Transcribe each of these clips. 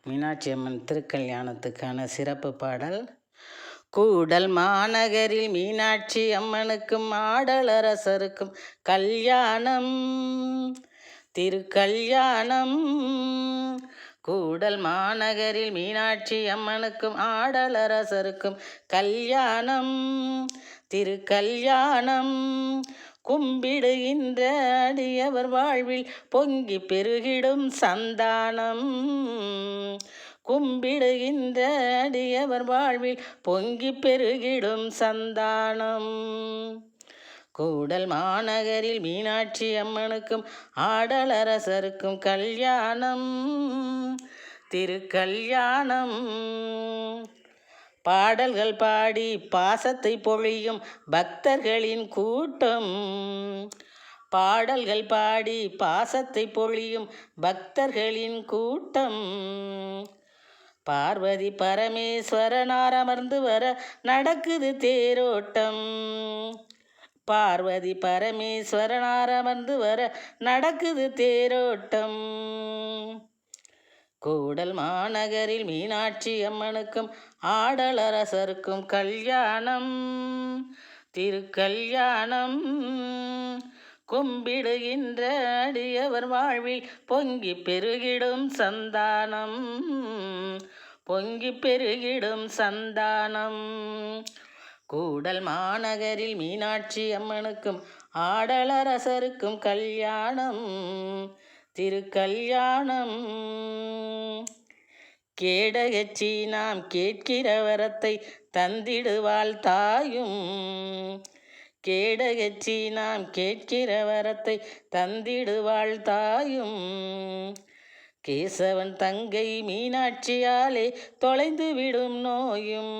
மீனாட்சி அம்மன் திருக்கல்யாணத்துக்கான சிறப்பு பாடல். கூடல் மாநகரில் மீனாட்சி அம்மனுக்கும் ஆடலரசருக்கும் கல்யாணம், திருக்கல்யாணம். கூடல் மாநகரில் மீனாட்சி அம்மனுக்கும் ஆடலரசருக்கும் கல்யாணம், திருக்கல்யாணம். கும்பிடுகின்ற அடியவர் வாழ்வில் பொங்கி பெருகிடும் சந்தானம், கும்பிடுகின்ற அடியவர் வாழ்வில் பொங்கி பெருகிடும் சந்தானம். கூடல் மாநகரில் மீனாட்சி அம்மனுக்கும் ஆடலரசருக்கும் கல்யாணம், திருக்கல்யாணம். பாடல்கள் பாடி பாசத்தை பொழியும் பக்தர்களின் கூட்டம், பாடல்கள் பாடி பாசத்தை பொழியும் பக்தர்களின் கூட்டம். பார்வதி பரமேஸ்வரனார் அமர்ந்து வர நடக்குது தேரோட்டம், பார்வதி பரமேஸ்வரனார் அமர்ந்து வர நடக்குது தேரோட்டம். கூடல் மாநகரில் மீனாட்சி அம்மனுக்கும் ஆடலரசருக்கும் கல்யாணம், திருக்கல்யாணம். கும்பிடுகின்ற அடியவர் வாழ்வில் பொங்கி பெருகிடும் சந்தானம், பொங்கி பெருகிடும் சந்தானம். கூடல் மாநகரில் மீனாட்சி அம்மனுக்கும் ஆடலரசருக்கும் கல்யாணம், திருக்கல்யாணம். கேடகச்சி நாம் கேட்கிற வரத்தை தந்திடுவாள் தாயும், கேடகச்சி நாம் கேட்கிற வரத்தை தந்திடுவாள் தாயும். கேசவன் தங்கை மீனாட்சியாலே தொலைந்து விடும் நோயும்,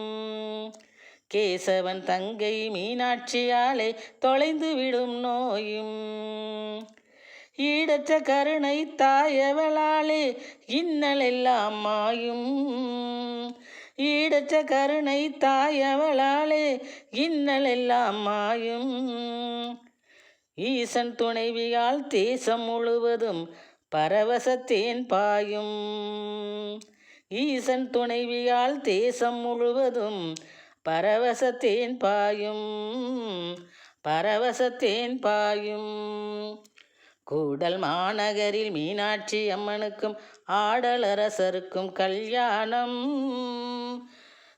கேசவன் தங்கை மீனாட்சியாலே தொலைந்து விடும் நோயும். ஈடற்ற கருணை தாயவளாலே இன்னலெல்லாம் மாயும், ஈடற்ற கருணை தாயவளாலே இன்னலெல்லாம் மாயும். ஈசன் துணைவியால் தேசம் முழுவதும் பரவசத்தேன் பாயும், ஈசன் துணைவியால் தேசம் முழுவதும் பரவசத்தேன் பாயும், பரவசத்தேன் பாயும். கூடல் மாநகரில் மீனாட்சி அம்மனுக்கும் ஆடலரசருக்கும் கல்யாணம்,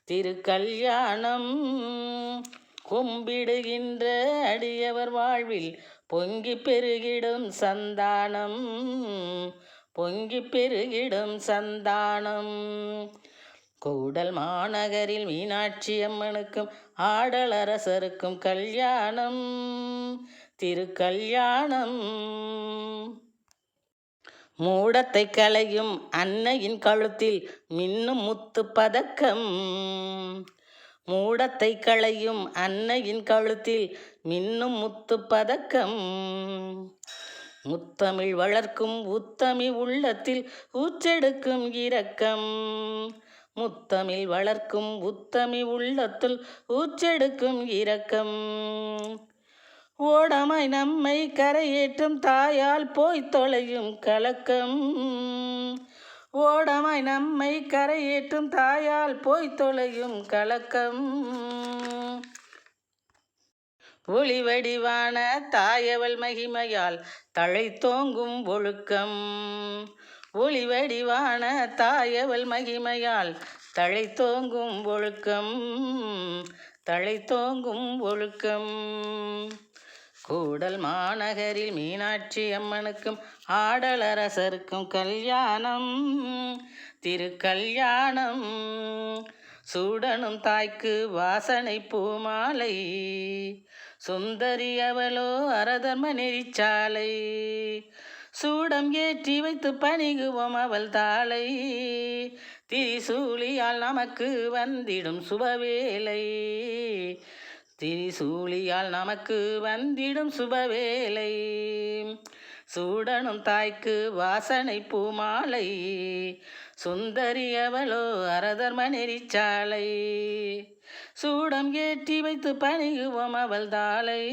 திருக்கல்யாணம். கும்பிடுகின்ற அடியவர் வாழ்வில் பொங்கி பெருகிடும் சந்தானம், பொங்கி பெருகிடும் சந்தானம். கூடல் மாநகரில் மீனாட்சி அம்மனுக்கும் ஆடலரசருக்கும் கல்யாணம், திருக்கல்யாணம். மூடத்தை களையும் அன்னையின் கழுத்தில் மின்னும் முத்து பதக்கம், மூடத்தை களையும் அன்னையின் கழுத்தில் மின்னும் முத்து பதக்கம். முத்தமிழ் வளர்க்கும் உத்தமி உள்ளத்தில் ஊற்றெடுக்கும் இரக்கம், முத்தமிழ் வளர்க்கும் உத்தமி உள்ளத்தில் ஊற்றெடுக்கும் இரக்கம். ஓடமாய் நம்மை கரையேற்றும் தாயால் போய் தொலையும் கலக்கம், ஓடமாய் நம்மை கரையேற்றும் தாயால் போய் தொலையும் கலக்கம். ஒளி வடிவான தாயவள் மகிமையால் தழை தோங்கும் ஒழுக்கம், ஒளி வடிவான தாயவள் மகிமையால் தழை தோங்கும் ஒழுக்கம், தழை தோங்கும் ஒழுக்கம். கூடல் மாநகரில் மீனாட்சி அம்மனுக்கும் ஆடலரசருக்கும் கல்யாணம், திருக்கல்யாணம். சூடனும் தாய்க்கு வாசனை பூமாலை, சுந்தரி அவளோ அரதர்ம நெறிச்சாலை. சூடம் ஏற்றி வைத்து பணிகுவோம் அவள் தாளை, திரிசூலியால் நமக்கு வந்திடும் சுபவேளை, திரிசூலியால் நமக்கு வந்திடும் சுபவேளை. சூடனும் தாய்க்கு வாசனை பூமாலை, சுந்தரி அவளோ அரதர்ம நெறிச்சாலை. சூடம் ஏற்றி வைத்து பணிகுவோம் அவள் தாளை,